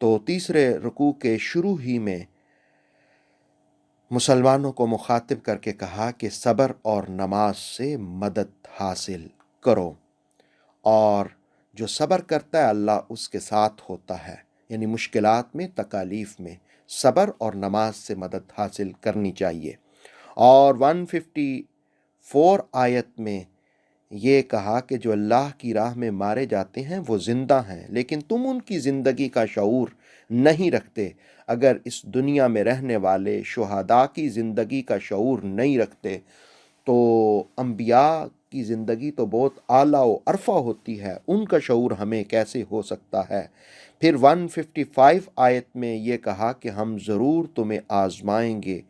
تو تیسرے رکوع کے شروع ہی میں مسلمانوں کو مخاطب کر کے کہا کہ صبر اور نماز سے مدد حاصل کرو، اور جو صبر کرتا ہے اللہ اس کے ساتھ ہوتا ہے، یعنی مشکلات میں، تکالیف میں صبر اور نماز سے مدد حاصل کرنی چاہیے۔ اور 154 آیت میں یہ کہا کہ جو اللہ کی راہ میں مارے جاتے ہیں وہ زندہ ہیں، لیکن تم ان کی زندگی کا شعور نہیں رکھتے۔ اگر اس دنیا میں رہنے والے شہداء کی زندگی کا شعور نہیں رکھتے تو انبیاء کی زندگی تو بہت اعلیٰ و عرفہ ہوتی ہے، ان کا شعور ہمیں کیسے ہو سکتا ہے؟ پھر 155 آیت میں یہ کہا کہ ہم ضرور تمہیں آزمائیں گے،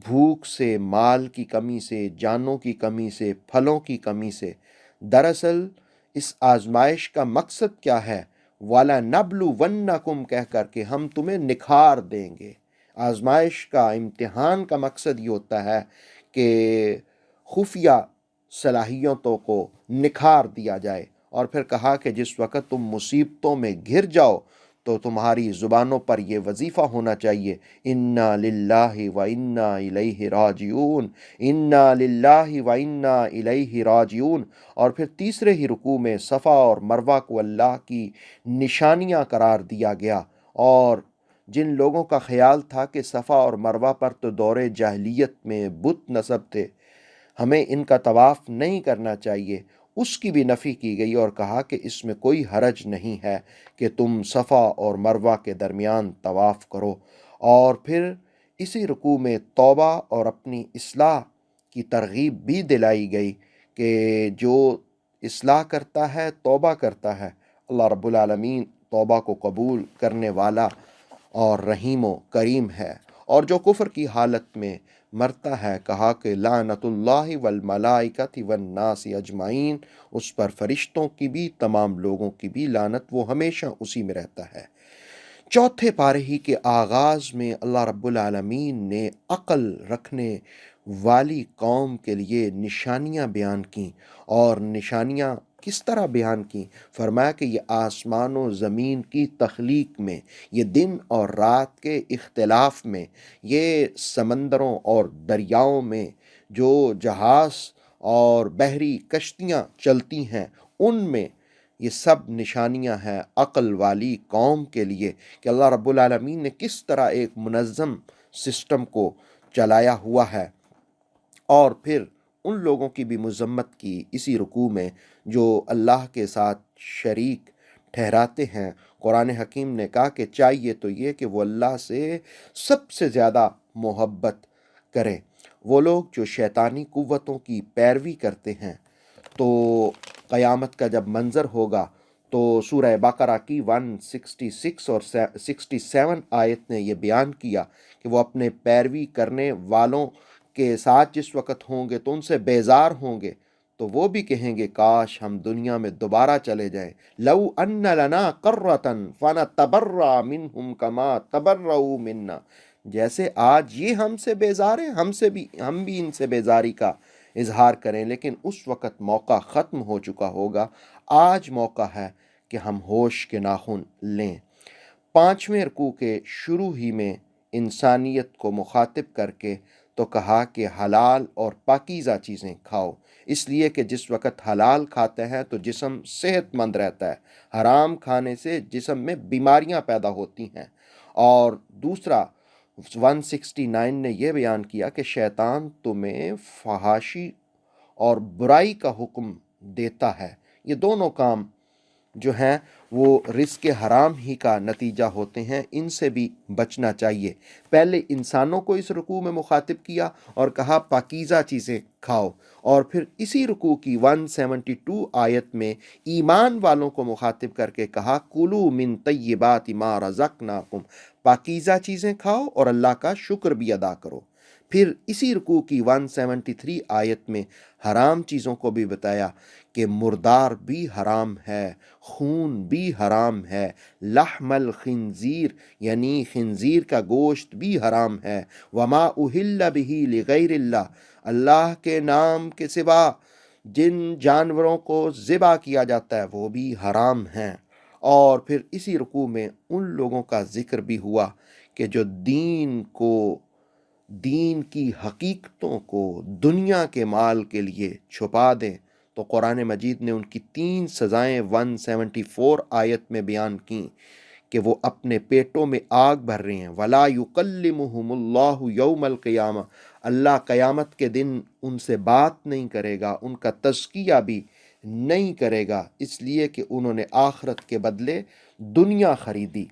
بھوک سے، مال کی کمی سے، جانوں کی کمی سے، پھلوں کی کمی سے۔ دراصل اس آزمائش کا مقصد کیا ہے؟ وَلَنَبْلُوَنَّكُمْ کہہ کر کے ہم تمہیں نکھار دیں گے۔ آزمائش کا، امتحان کا مقصد یہ ہوتا ہے کہ خفیہ صلاحیتوں کو نکھار دیا جائے۔ اور پھر کہا کہ جس وقت تم مصیبتوں میں گھر جاؤ تو تمہاری زبانوں پر یہ وظیفہ ہونا چاہیے، اِنَّا لِلَّهِ وَإِنَّا إِلَيْهِ راجعون، اِنَّا لِلَّهِ وَإِنَّا إِلَيْهِ راجعون۔ اور پھر تیسرے ہی رکوع میں صفا اور مروہ کو اللہ کی نشانیاں قرار دیا گیا، اور جن لوگوں کا خیال تھا کہ صفا اور مروہ پر تو دور جاہلیت میں بت نصب تھے، ہمیں ان کا طواف نہیں کرنا چاہیے، اس کی بھی نفی کی گئی، اور کہا کہ اس میں کوئی حرج نہیں ہے کہ تم صفا اور مروہ کے درمیان طواف کرو۔ اور پھر اسی رکوع میں توبہ اور اپنی اصلاح کی ترغیب بھی دلائی گئی کہ جو اصلاح کرتا ہے، توبہ کرتا ہے، اللہ رب العالمین توبہ کو قبول کرنے والا اور رحیم و کریم ہے۔ اور جو کفر کی حالت میں مرتا ہے، کہا کہ لعنت اللہ والملائکۃ والناس اجمعین، اس پر فرشتوں کی بھی، تمام لوگوں کی بھی لعنت، وہ ہمیشہ اسی میں رہتا ہے۔ چوتھے پارے ہی کے آغاز میں اللہ رب العالمین نے عقل رکھنے والی قوم کے لیے نشانیاں بیان کیں، اور نشانیاں کس طرح بیان کیں؟ فرمایا کہ یہ آسمان و زمین کی تخلیق میں، یہ دن اور رات کے اختلاف میں، یہ سمندروں اور دریاؤں میں جو جہاز اور بحری کشتیاں چلتی ہیں، ان میں یہ سب نشانیاں ہیں عقل والی قوم کے لیے کہ اللہ رب العالمین نے کس طرح ایک منظم سسٹم کو چلایا ہوا ہے۔ اور پھر ان لوگوں کی بھی مذمت کی اسی رکوع میں جو اللہ کے ساتھ شریک ٹھہراتے ہیں۔ قرآن حکیم نے کہا کہ چاہیے تو یہ کہ وہ اللہ سے سب سے زیادہ محبت کریں۔ وہ لوگ جو شیطانی قوتوں کی پیروی کرتے ہیں، تو قیامت کا جب منظر ہوگا تو سورہ بقرہ کی 166 اور 67 آیت نے یہ بیان کیا کہ وہ اپنے پیروی کرنے والوں کے ساتھ جس وقت ہوں گے تو ان سے بیزار ہوں گے، تو وہ بھی کہیں گے کاش ہم دنیا میں دوبارہ چلے جائیں، لو ان لنا قرۃ فنتبرأ منہم کما تبرؤوا منا، جیسے آج یہ ہم سے بیزار ہیں، ہم بھی ان سے بیزاری کا اظہار کریں، لیکن اس وقت موقع ختم ہو چکا ہوگا۔ آج موقع ہے کہ ہم ہوش کے ناخن لیں۔ پانچویں رکوع کے شروع ہی میں انسانیت کو مخاطب کر کے تو کہا کہ حلال اور پاکیزہ چیزیں کھاؤ، اس لیے کہ جس وقت حلال کھاتے ہیں تو جسم صحت مند رہتا ہے، حرام کھانے سے جسم میں بیماریاں پیدا ہوتی ہیں۔ اور دوسرا 169 نے یہ بیان کیا کہ شیطان تمہیں فحاشی اور برائی کا حکم دیتا ہے، یہ دونوں کام جو ہیں وہ رزق حرام ہی کا نتیجہ ہوتے ہیں، ان سے بھی بچنا چاہیے۔ پہلے انسانوں کو اس رکوع میں مخاطب کیا اور کہا پاکیزہ چیزیں کھاؤ، اور پھر اسی رکوع کی 172 آیت میں ایمان والوں کو مخاطب کر کے کہا کُلُوا مِن طیبات ما رزقناکم، پاکیزہ چیزیں کھاؤ اور اللہ کا شکر بھی ادا کرو۔ پھر اسی رکوع کی 173 آیت میں حرام چیزوں کو بھی بتایا کہ مردار بھی حرام ہے، خون بھی حرام ہے، لحم الخنزیر یعنی خنزیر کا گوشت بھی حرام ہے، وما اہل بہ لغیر اللہ، اللہ کے نام کے سوا جن جانوروں کو ذبح کیا جاتا ہے وہ بھی حرام ہیں۔ اور پھر اسی رکوع میں ان لوگوں کا ذکر بھی ہوا کہ جو دین کی حقیقتوں کو دنیا کے مال کے لیے چھپا دیں، تو قرآن مجید نے ان کی 3 سزائیں 174 آیت میں بیان کیں کہ وہ اپنے پیٹوں میں آگ بھر رہے ہیں۔ وَلَا يُكَلِّمُهُمُ اللَّهُ يَوْمَ الْقِيَامَةِ، اللہ قیامت کے دن ان سے بات نہیں کرے گا، ان کا تزکیہ بھی نہیں کرے گا، اس لیے کہ انہوں نے آخرت کے بدلے دنیا خریدی۔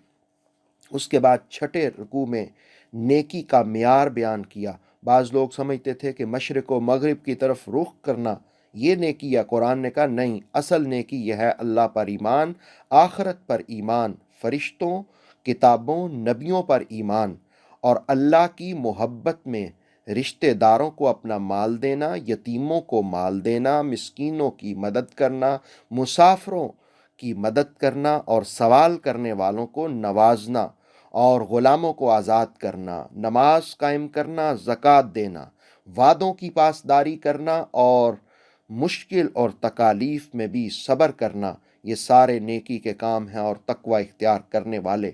اس کے بعد چھٹے رکوع میں نیکی کا معیار بیان کیا۔ بعض لوگ سمجھتے تھے کہ مشرق و مغرب کی طرف رخ کرنا یہ نیکی ہے، قرآن نے کہا نہیں، اصل نیکی یہ ہے اللہ پر ایمان، آخرت پر ایمان، فرشتوں، کتابوں، نبیوں پر ایمان، اور اللہ کی محبت میں رشتہ داروں کو اپنا مال دینا، یتیموں کو مال دینا، مسکینوں کی مدد کرنا، مسافروں کی مدد کرنا، اور سوال کرنے والوں کو نوازنا، اور غلاموں کو آزاد کرنا، نماز قائم کرنا، زکوٰۃ دینا، وعدوں کی پاسداری کرنا، اور مشکل اور تکالیف میں بھی صبر کرنا، یہ سارے نیکی کے کام ہیں اور تقوی اختیار کرنے والے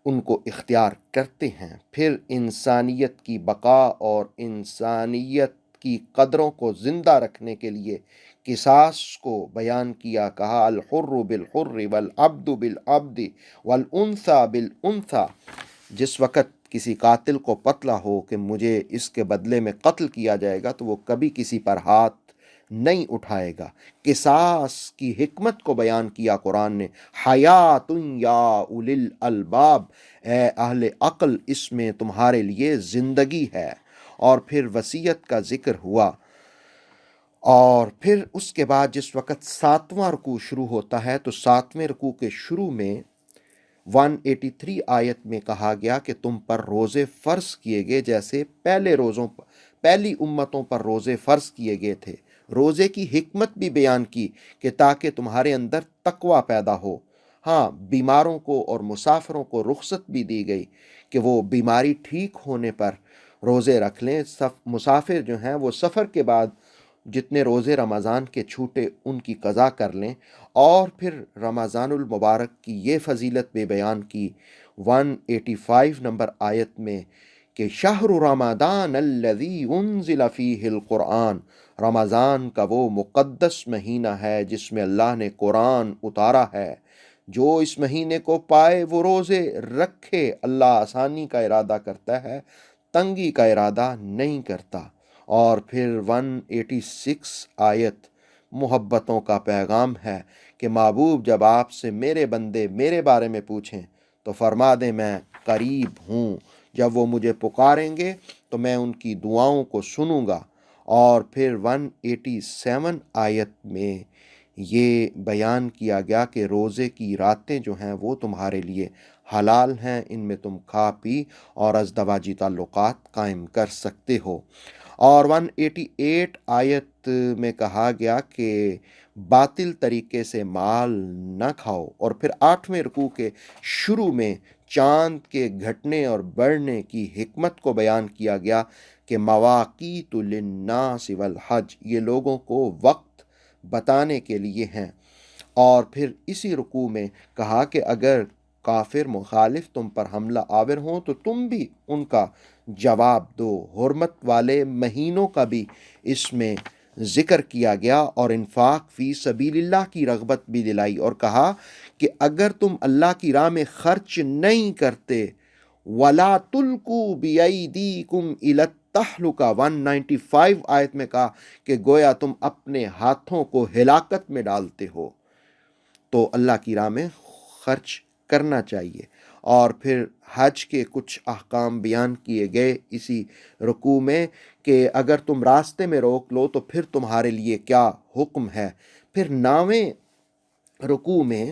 ان کو اختیار کرتے ہیں۔ پھر انسانیت کی بقا اور انسانیت کی قدروں کو زندہ رکھنے کے لیے قصاص کو بیان کیا، کہا الحر بالحر والعبد بالعبد والانثى بالانثى۔ جس وقت کسی قاتل کو پتہ ہو کہ مجھے اس کے بدلے میں قتل کیا جائے گا تو وہ کبھی کسی پر ہاتھ نہیں اٹھائے گا۔ قصاص کی حکمت کو بیان کیا قرآن نے، حیات یا اولی الالباب، اے اہل عقل اس میں تمہارے لیے زندگی ہے۔ اور پھر وصیت کا ذکر ہوا، اور پھر اس کے بعد جس وقت 7واں رکوع شروع ہوتا ہے تو 7ویں رکوع کے شروع میں 183 آیت میں کہا گیا کہ تم پر روزے فرض کیے گئے جیسے پہلی امتوں پر روزے فرض کیے گئے تھے۔ روزے کی حکمت بھی بیان کی کہ تاکہ تمہارے اندر تقوی پیدا ہو۔ ہاں، بیماروں کو اور مسافروں کو رخصت بھی دی گئی کہ وہ بیماری ٹھیک ہونے پر روزے رکھ لیں۔ مسافر جو ہیں وہ سفر کے بعد جتنے روزے رمضان کے چھوٹے ان کی قضا کر لیں۔ اور پھر رمضان المبارک کی یہ فضیلت بھی بیان کی 185 نمبر آیت میں کہ شہر رمضان الذی انزل فیہ القرآن، رمضان کا وہ مقدس مہینہ ہے جس میں اللہ نے قرآن اتارا ہے۔ جو اس مہینے کو پائے وہ روزے رکھے، اللہ آسانی کا ارادہ کرتا ہے، تنگی کا ارادہ نہیں کرتا۔ اور پھر 186 آیت محبتوں کا پیغام ہے کہ محبوب جب آپ سے میرے بندے میرے بارے میں پوچھیں تو فرما دیں میں قریب ہوں، جب وہ مجھے پکاریں گے تو میں ان کی دعاؤں کو سنوں گا۔ اور پھر 187 آیت میں یہ بیان کیا گیا کہ روزے کی راتیں جو ہیں وہ تمہارے لیے حلال ہیں، ان میں تم کھا پی اور ازدواجی تعلقات قائم کر سکتے ہو۔ اور 188 آیت میں کہا گیا کہ باطل طریقے سے مال نہ کھاؤ۔ اور پھر 8ویں رکوع کے شروع میں چاند کے گھٹنے اور بڑھنے کی حکمت کو بیان کیا گیا کہ مواقیت للناس والحج، یہ لوگوں کو وقت بتانے کے لیے ہیں۔ اور پھر اسی رکوع میں کہا کہ اگر کافر مخالف تم پر حملہ آور ہوں تو تم بھی ان کا جواب دو۔ حرمت والے مہینوں کا بھی اس میں ذکر کیا گیا اور انفاق فی سبیل اللہ کی رغبت بھی دلائی، اور کہا کہ اگر تم اللہ کی راہ میں خرچ نہیں کرتے وَلَا تُلْقُوا بِأَيْدِيكُمْ إِلَى التَّهْلُكَةِ 195 آیت میں کہا کہ گویا تم اپنے ہاتھوں کو ہلاکت میں ڈالتے ہو، تو اللہ کی راہ میں خرچ کرنا چاہیے۔ اور پھر حج کے کچھ احکام بیان کیے گئے اسی رکوع میں کہ اگر تم راستے میں روک لو تو پھر تمہارے لیے کیا حکم ہے۔ پھر 9ویں رکوع میں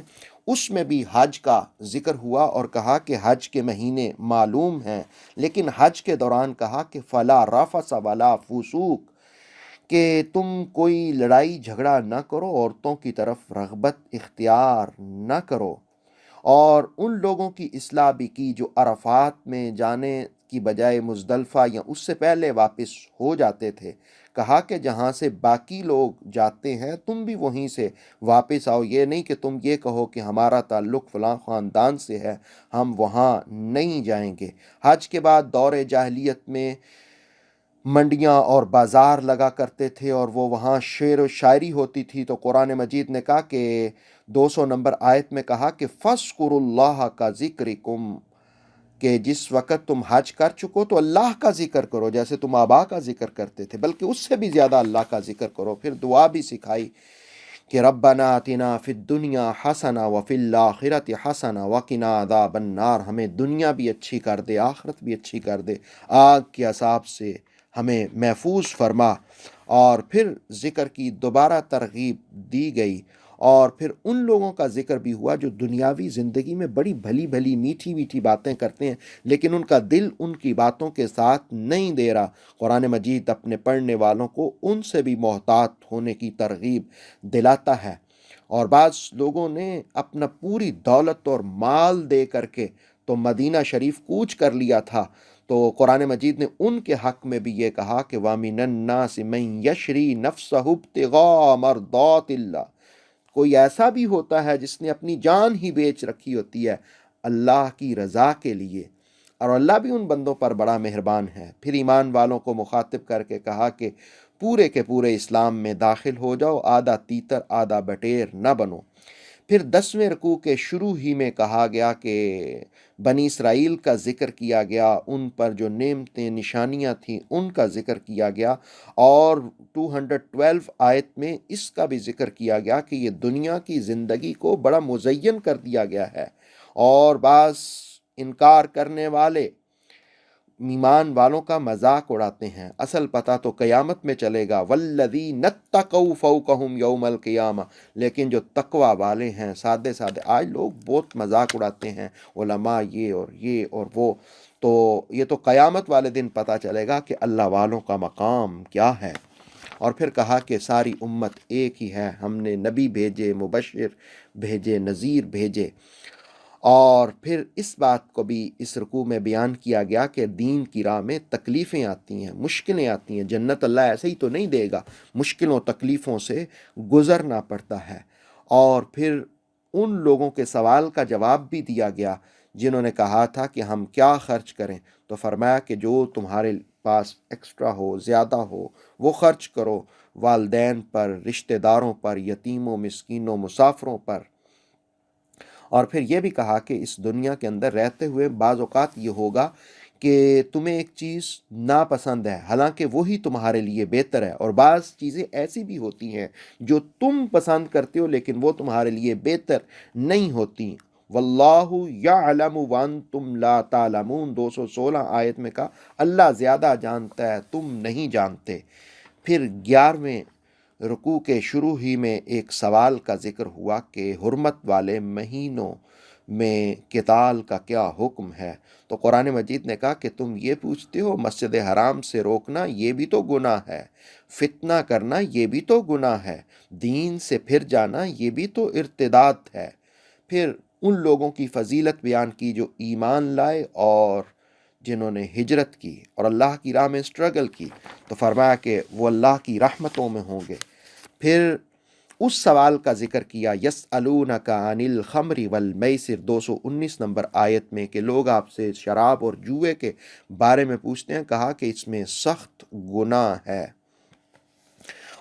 اس میں بھی حج کا ذکر ہوا اور کہا کہ حج کے مہینے معلوم ہیں، لیکن حج کے دوران کہا کہ فَلَا رَفَثَ وَلَا فُسُوقَ، کہ تم کوئی لڑائی جھگڑا نہ کرو، عورتوں کی طرف رغبت اختیار نہ کرو، اور ان لوگوں کی اصلاح بھی کی جو عرفات میں جانے کی بجائے مزدلفہ یا اس سے پہلے واپس ہو جاتے تھے۔ کہا کہ جہاں سے باقی لوگ جاتے ہیں تم بھی وہیں سے واپس آؤ، یہ نہیں کہ تم یہ کہو کہ ہمارا تعلق فلاں خاندان سے ہے، ہم وہاں نہیں جائیں گے۔ حج کے بعد دور جاہلیت میں منڈیاں اور بازار لگا کرتے تھے اور وہ وہاں شعر و شاعری ہوتی تھی، تو قرآن مجید نے کہا کہ 200 نمبر آیت میں کہا کہ فَاذْكُرُوا اللَّهَ كَذِكْرِكُمْ، کہ جس وقت تم حج کر چکو تو اللہ کا ذکر کرو جیسے تم آبا کا ذکر کرتے تھے، بلکہ اس سے بھی زیادہ اللہ کا ذکر کرو۔ پھر دعا بھی سکھائی کہ ربنا آتنا فی الدنیا حسنہ وفی الآخرۃ حسنہ وقنا عذاب النار، ہمیں دنیا بھی اچھی کر دے، آخرت بھی اچھی کر دے، آگ کے عذاب سے ہمیں محفوظ فرما۔ اور پھر ذکر کی دوبارہ ترغیب دی گئی، اور پھر ان لوگوں کا ذکر بھی ہوا جو دنیاوی زندگی میں بڑی بھلی بھلی میٹھی میٹھی باتیں کرتے ہیں، لیکن ان کا دل ان کی باتوں کے ساتھ نہیں دے رہا۔ قرآن مجید اپنے پڑھنے والوں کو ان سے بھی محتاط ہونے کی ترغیب دلاتا ہے۔ اور بعض لوگوں نے اپنا پوری دولت اور مال دے کر کے تو مدینہ شریف کوچ کر لیا تھا، تو قرآن مجید نے ان کے حق میں بھی یہ کہا کہ وَمِنَ النَّاسِ مَن يَشْرِي نَفْسَهُ ابْتِغَاءَ مَرْضَاتِ اللَّهِ، کوئی ایسا بھی ہوتا ہے جس نے اپنی جان ہی بیچ رکھی ہوتی ہے اللہ کی رضا کے لیے، اور اللہ بھی ان بندوں پر بڑا مہربان ہے۔ پھر ایمان والوں کو مخاطب کر کے کہا کہ پورے کے پورے اسلام میں داخل ہو جاؤ، آدھا تیتر آدھا بٹیر نہ بنو۔ پھر 10ویں رکوع کے شروع ہی میں کہا گیا کہ بنی اسرائیل کا ذکر کیا گیا، ان پر جو نعمتیں نشانیاں تھیں ان کا ذکر کیا گیا، اور 212 آیت میں اس کا بھی ذکر کیا گیا کہ یہ دنیا کی زندگی کو بڑا مزین کر دیا گیا ہے، اور بعض انکار کرنے والے ایمان والوں کا مذاق اڑاتے ہیں۔ اصل پتہ تو قیامت میں چلے گا، والذین اتقوا فوقہم یوم القیامہ، لیکن جو تقوی والے ہیں سادے سادے، آج لوگ بہت مذاق اڑاتے ہیں، علماء یہ اور وہ، تو یہ تو قیامت والے دن پتہ چلے گا کہ اللہ والوں کا مقام کیا ہے۔ اور پھر کہا کہ ساری امت ایک ہی ہے، ہم نے نبی بھیجے، مبشر بھیجے، نذیر بھیجے۔ اور پھر اس بات کو بھی اس رکوع میں بیان کیا گیا کہ دین کی راہ میں تکلیفیں آتی ہیں، مشکلیں آتی ہیں، جنت اللہ ایسے ہی تو نہیں دے گا، مشکلوں تکلیفوں سے گزرنا پڑتا ہے۔ اور پھر ان لوگوں کے سوال کا جواب بھی دیا گیا جنہوں نے کہا تھا کہ ہم کیا خرچ کریں، تو فرمایا کہ جو تمہارے پاس ایکسٹرا ہو، زیادہ ہو، وہ خرچ کرو، والدین پر، رشتہ داروں پر، یتیموں، مسکینوں، مسافروں پر۔ اور پھر یہ بھی کہا کہ اس دنیا کے اندر رہتے ہوئے بعض اوقات یہ ہوگا کہ تمہیں ایک چیز ناپسند ہے، حالانکہ وہی تمہارے لیے بہتر ہے، اور بعض چیزیں ایسی بھی ہوتی ہیں جو تم پسند کرتے ہو لیکن وہ تمہارے لیے بہتر نہیں ہوتی۔ واللہ یعلم وانتم لا تعلمون، 216 آیت میں کہا اللہ زیادہ جانتا ہے، تم نہیں جانتے۔ پھر 11ویں رکوع کے شروع ہی میں ایک سوال کا ذکر ہوا کہ حرمت والے مہینوں میں قتال کا کیا حکم ہے، تو قرآن مجید نے کہا کہ تم یہ پوچھتے ہو مسجد حرام سے روکنا یہ بھی تو گناہ ہے، فتنہ کرنا یہ بھی تو گناہ ہے، دین سے پھر جانا یہ بھی تو ارتداد ہے۔ پھر ان لوگوں کی فضیلت بیان کی جو ایمان لائے اور جنہوں نے ہجرت کی اور اللہ کی راہ میں اسٹرگل کی، تو فرمایا کہ وہ اللہ کی رحمتوں میں ہوں گے۔ پھر اس سوال کا ذکر کیا یسألونک عن الخمر والمیسر، 219 نمبر آیت میں، کہ لوگ آپ سے شراب اور جوئے کے بارے میں پوچھتے ہیں، کہا کہ اس میں سخت گناہ ہے۔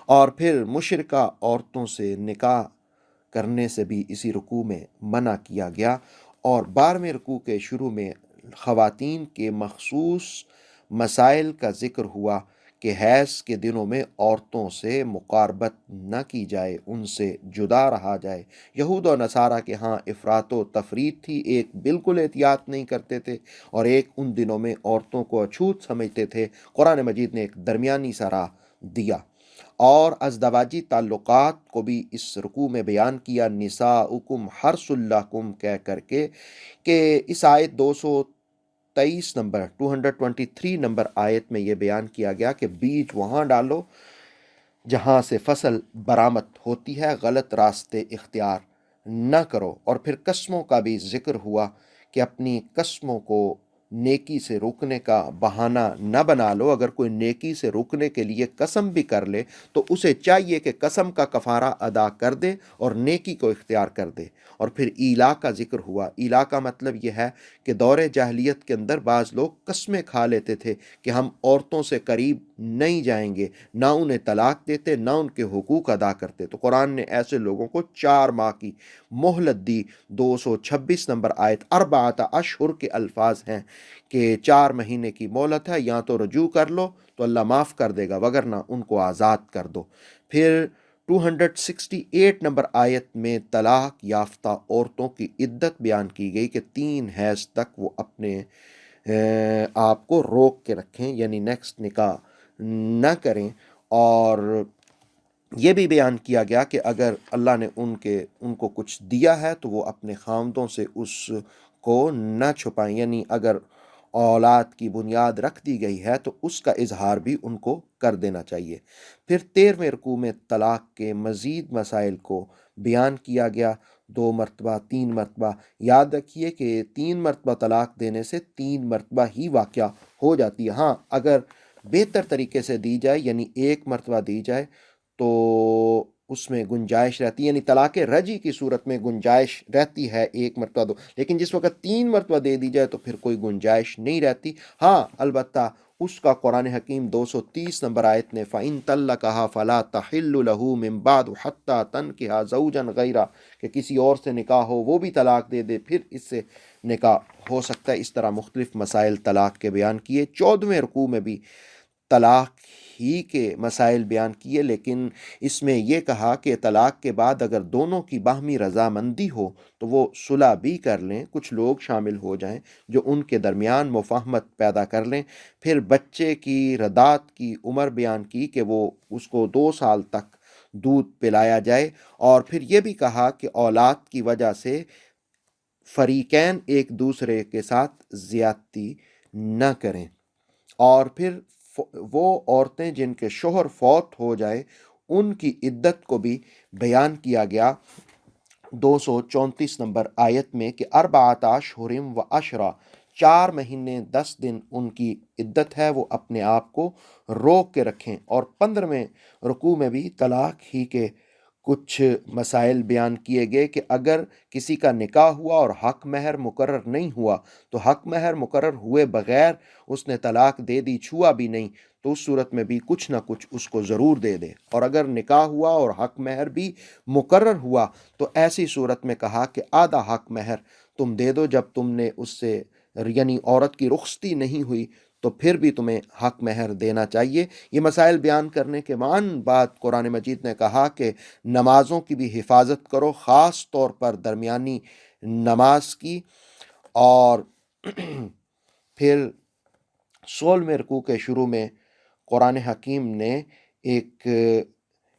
اور پھر مشرکہ عورتوں سے نکاح کرنے سے بھی اسی رکوع میں منع کیا گیا، اور 12ویں رکوع کے شروع میں خواتین کے مخصوص مسائل کا ذکر ہوا کہ حیض کے دنوں میں عورتوں سے مقاربت نہ کی جائے، ان سے جدا رہا جائے۔ یہود و نصارہ کے ہاں افراط و تفریط تھی، ایک بالکل احتیاط نہیں کرتے تھے اور ایک ان دنوں میں عورتوں کو اچھوت سمجھتے تھے۔ قرآن مجید نے ایک درمیانی سا راہ دیا، اور ازدواجی تعلقات کو بھی اس رکوع میں بیان کیا، نساؤکم حرث لکم کہہ کر کے، کہ اس آیت 223 نمبر 223 نمبر آیت میں یہ بیان کیا گیا کہ بیج وہاں ڈالو جہاں سے فصل برآمد ہوتی ہے، غلط راستے اختیار نہ کرو۔ اور پھر قسموں کا بھی ذکر ہوا کہ اپنی قسموں کو نیکی سے رکنے کا بہانہ نہ بنا لو۔ اگر کوئی نیکی سے رکنے کے لیے قسم بھی کر لے تو اسے چاہیے کہ قسم کا کفارہ ادا کر دے اور نیکی کو اختیار کر دے۔ اور پھر ایلا کا ذکر ہوا۔ ایلا کا مطلب یہ ہے کہ دور جاہلیت کے اندر بعض لوگ قسمیں کھا لیتے تھے کہ ہم عورتوں سے قریب نہیں جائیں گے، نہ انہیں طلاق دیتے، نہ ان کے حقوق ادا کرتے۔ تو قرآن نے ایسے لوگوں کو 4 ماہ کی مہلت دی۔ 226 نمبر آیت، اربعۃ اشہر کے الفاظ ہیں کہ 4 مہینے کی مہلت ہے، یا تو رجوع کر لو تو اللہ معاف کر دے گا، وگرنہ ان کو آزاد کر دو۔ پھر 268 نمبر آیت میں طلاق یافتہ عورتوں کی عدت بیان کی گئی کہ 3 حیض تک وہ اپنے آپ کو روک کے رکھیں، یعنی نیکسٹ نکاح نہ کریں۔ اور یہ بھی بیان کیا گیا کہ اگر اللہ نے ان کو کچھ دیا ہے تو وہ اپنے خاوندوں سے اس کو نہ چھپائیں، یعنی اگر اولاد کی بنیاد رکھ دی گئی ہے تو اس کا اظہار بھی ان کو کر دینا چاہیے۔ پھر 13ویں رکوع میں طلاق کے مزید مسائل کو بیان کیا گیا، 2 مرتبہ، 3 مرتبہ۔ یاد رکھیے کہ 3 مرتبہ طلاق دینے سے 3 مرتبہ ہی واقع ہو جاتی ہے۔ ہاں اگر بہتر طریقے سے دی جائے، یعنی 1 مرتبہ دی جائے تو اس میں گنجائش رہتی ہے، یعنی طلاق رجعی کی صورت میں گنجائش رہتی ہے 1 مرتبہ دو، لیکن جس وقت 3 مرتبہ دے دی جائے تو پھر کوئی گنجائش نہیں رہتی۔ ہاں البتہ اس کا قرآن حکیم 230 نمبر آیت نے فَإِن طَلَّقَهَا فَلَا تَحِلُّ لَهُ مِن بَعْدُ حَتَّى تَنكِحَ زَوْجًا غَيْرَهُ کہ کسی اور سے نکاح ہو، وہ بھی طلاق دے دے، پھر اس سے نکاح ہو سکتا ہے۔ اس طرح مختلف مسائل طلاق کے بیان کیے۔ 14ویں رکوع میں بھی طلاق ہی کے مسائل بیان کیے، لیکن اس میں یہ کہا کہ طلاق کے بعد اگر دونوں کی باہمی رضامندی ہو تو وہ صلح بھی کر لیں، کچھ لوگ شامل ہو جائیں جو ان کے درمیان مفاہمت پیدا کر لیں۔ پھر بچے کی رضاعت کی عمر بیان کی کہ وہ اس کو 2 سال تک دودھ پلایا جائے، اور پھر یہ بھی کہا کہ اولاد کی وجہ سے فریقین ایک دوسرے کے ساتھ زیادتی نہ کریں۔ اور پھر وہ عورتیں جن کے شوہر فوت ہو جائے ان کی عدت کو بھی بیان کیا گیا 234 نمبر آیت میں کہ 4 اشہر و عشرہ، 4 مہینے 10 دن ان کی عدت ہے، وہ اپنے آپ کو روک کے رکھیں۔ اور 15ویں رکوع میں بھی طلاق ہی کے کچھ مسائل بیان کیے گئے کہ اگر کسی کا نکاح ہوا اور حق مہر مقرر نہیں ہوا تو حق مہر مقرر ہوئے بغیر اس نے طلاق دے دی، چھوا بھی نہیں، تو اس صورت میں بھی کچھ نہ کچھ اس کو ضرور دے دے۔ اور اگر نکاح ہوا اور حق مہر بھی مقرر ہوا تو ایسی صورت میں کہا کہ آدھا حق مہر تم دے دو، جب تم نے اس سے یعنی عورت کی رخصتی نہیں ہوئی تو پھر بھی تمہیں حق مہر دینا چاہیے۔ یہ مسائل بیان کرنے کے بعد قرآن مجید نے کہا کہ نمازوں کی بھی حفاظت کرو، خاص طور پر درمیانی نماز کی۔ اور پھر 16ویں رکوع کے شروع میں قرآن حکیم نے ایک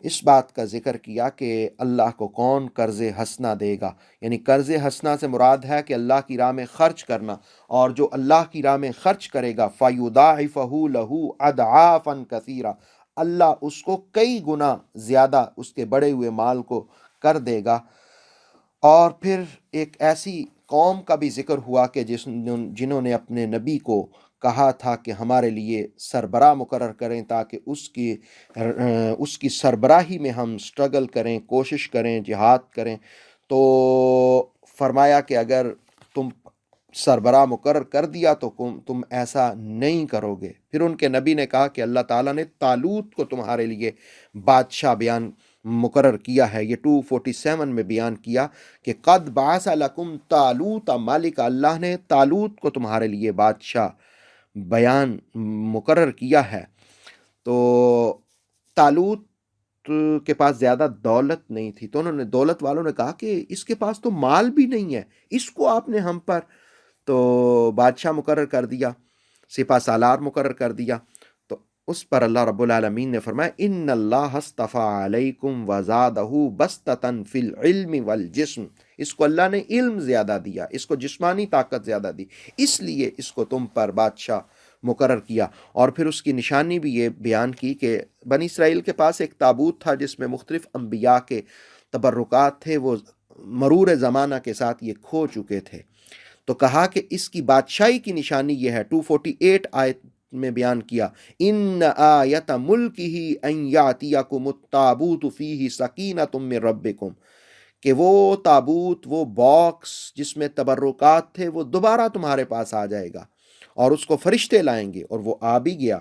اس بات کا ذکر کیا کہ اللہ کو کون قرض حسنہ دے گا، یعنی قرض حسنہ سے مراد ہے کہ اللہ کی راہ میں خرچ کرنا، اور جو اللہ کی راہ میں خرچ کرے گا فَيُضَاعِفَهُ لَهُ أَضْعَافًا كَثِيرًا، اللہ اس کو کئی گنا زیادہ اس کے بڑے ہوئے مال کو کر دے گا۔ اور پھر ایک ایسی قوم کا بھی ذکر ہوا کہ جنہوں نے اپنے نبی کو کہا تھا کہ ہمارے لیے سربراہ مقرر کریں تاکہ اس کی سربراہی میں ہم سٹرگل کریں، کوشش کریں، جہاد کریں۔ تو فرمایا کہ اگر تم سربراہ مقرر کر دیا تو تم ایسا نہیں کرو گے۔ پھر ان کے نبی نے کہا کہ اللہ تعالیٰ نے طالوت کو تمہارے لیے بادشاہ مقرر کیا ہے۔ یہ 247 میں بیان کیا کہ قد بعث لکم طالوت ملک، اللہ نے طالوت کو تمہارے لیے بادشاہ مقرر کیا ہے۔ تو طالوت کے پاس زیادہ دولت نہیں تھی، تو انہوں نے دولت والوں نے کہا کہ اس کے پاس تو مال بھی نہیں ہے، اس کو آپ نے ہم پر تو بادشاہ مقرر کر دیا، سپہ سالار مقرر کر دیا۔ تو اس پر اللہ رب العالمین نے فرمایا ان اللہ اصطفیٰ علیکم وزادہ بسطۃ فی العلم والجسم، اس کو اللہ نے علم زیادہ دیا، اس کو جسمانی طاقت زیادہ دی، اس لیے اس کو تم پر بادشاہ مقرر کیا۔ اور پھر اس کی نشانی بھی یہ بیان کی کہ بنی اسرائیل کے پاس ایک تابوت تھا جس میں مختلف انبیاء کے تبرکات تھے، وہ مرور زمانہ کے ساتھ یہ کھو چکے تھے۔ تو کہا کہ اس کی بادشاہی کی نشانی یہ ہے، 248 آیت میں بیان کیا، ان آیت ملکہ ان یاتیکم التابوت فیہ سکینۃ من ربکم، کہ وہ تابوت، وہ باکس جس میں تبرکات تھے، وہ دوبارہ تمہارے پاس آ جائے گا اور اس کو فرشتے لائیں گے، اور وہ آ بھی گیا۔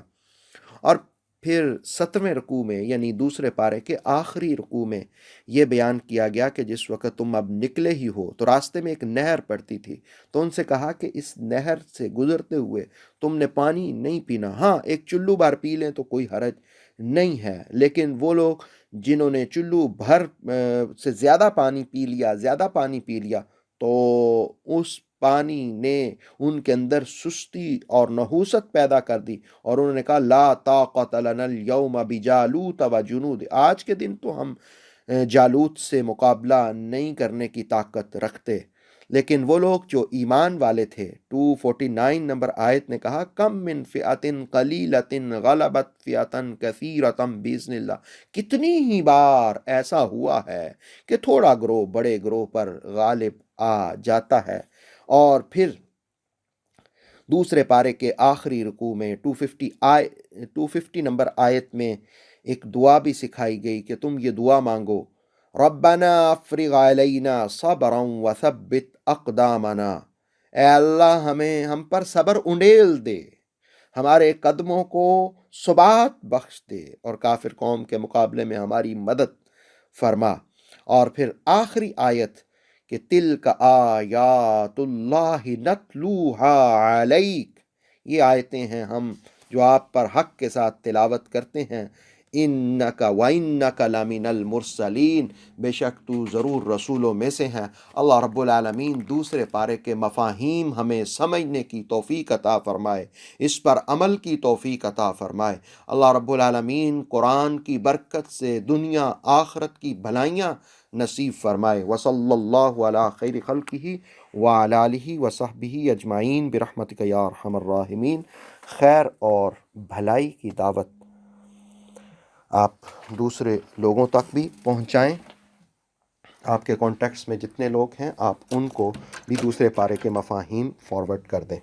اور پھر 7ویں رکوع میں یعنی دوسرے پارے کے آخری رکوع میں یہ بیان کیا گیا کہ جس وقت تم اب نکلے ہی ہو تو راستے میں ایک نہر پڑتی تھی، تو ان سے کہا کہ اس نہر سے گزرتے ہوئے تم نے پانی نہیں پینا، ہاں ایک چلو بھر پی لیں تو کوئی حرج نہیں ہے، لیکن وہ لوگ جنہوں نے چلو بھر سے زیادہ پانی پی لیا تو اس پانی نے ان کے اندر سستی اور نحوست پیدا کر دی، اور انہوں نے کہا لا طاقت لنا اليوم بجالوت وجنود، آج کے دن تو ہم جالوت سے مقابلہ نہیں کرنے کی طاقت رکھتے۔ لیکن وہ لوگ جو ایمان والے تھے، 249 نمبر آیت نے کہا کم من فئۃ قلیلۃ غلبت فئۃ کثیرۃ باذن اللہ، کتنی ہی بار ایسا ہوا ہے کہ تھوڑا گروہ بڑے گروہ پر غالب آ جاتا ہے۔ اور پھر دوسرے پارے کے آخری رکوع میں 250 نمبر آیت میں ایک دعا بھی سکھائی گئی کہ تم یہ دعا مانگو، ربنا افرغ علینا صبرا وثبت اقدامنا، اے اللہ ہم پر صبر انڈیل دے، ہمارے قدموں کو ثبات بخش دے، اور کافر قوم کے مقابلے میں ہماری مدد فرما۔ اور پھر آخری آیت کہ تلک آیات اللہ نتلوہا علیک، یہ آیتیں ہیں ہم جو آپ پر حق کے ساتھ تلاوت کرتے ہیں، انک وانک لمن المرسلین، بے شک تو ضرور رسولوں میں سے ہیں۔ اللہ رب العالمین دوسرے پارے کے مفاہیم ہمیں سمجھنے کی توفیق عطا فرمائے، اس پر عمل کی توفیق عطا فرمائے۔ اللہ رب العالمین قرآن کی برکت سے دنیا آخرت کی بھلائیاں نصیب فرمائے۔ وصلی اللہ علی خیر خلقہ وعلی آلہ وصحبہ اجمعین برحمتک یا ارحم الراحمین۔ خیر اور بھلائی کی دعوت آپ دوسرے لوگوں تک بھی پہنچائیں، آپ کے کانٹیکٹس میں جتنے لوگ ہیں آپ ان کو بھی دوسرے پارے کے مفاہیم فارورڈ کر دیں۔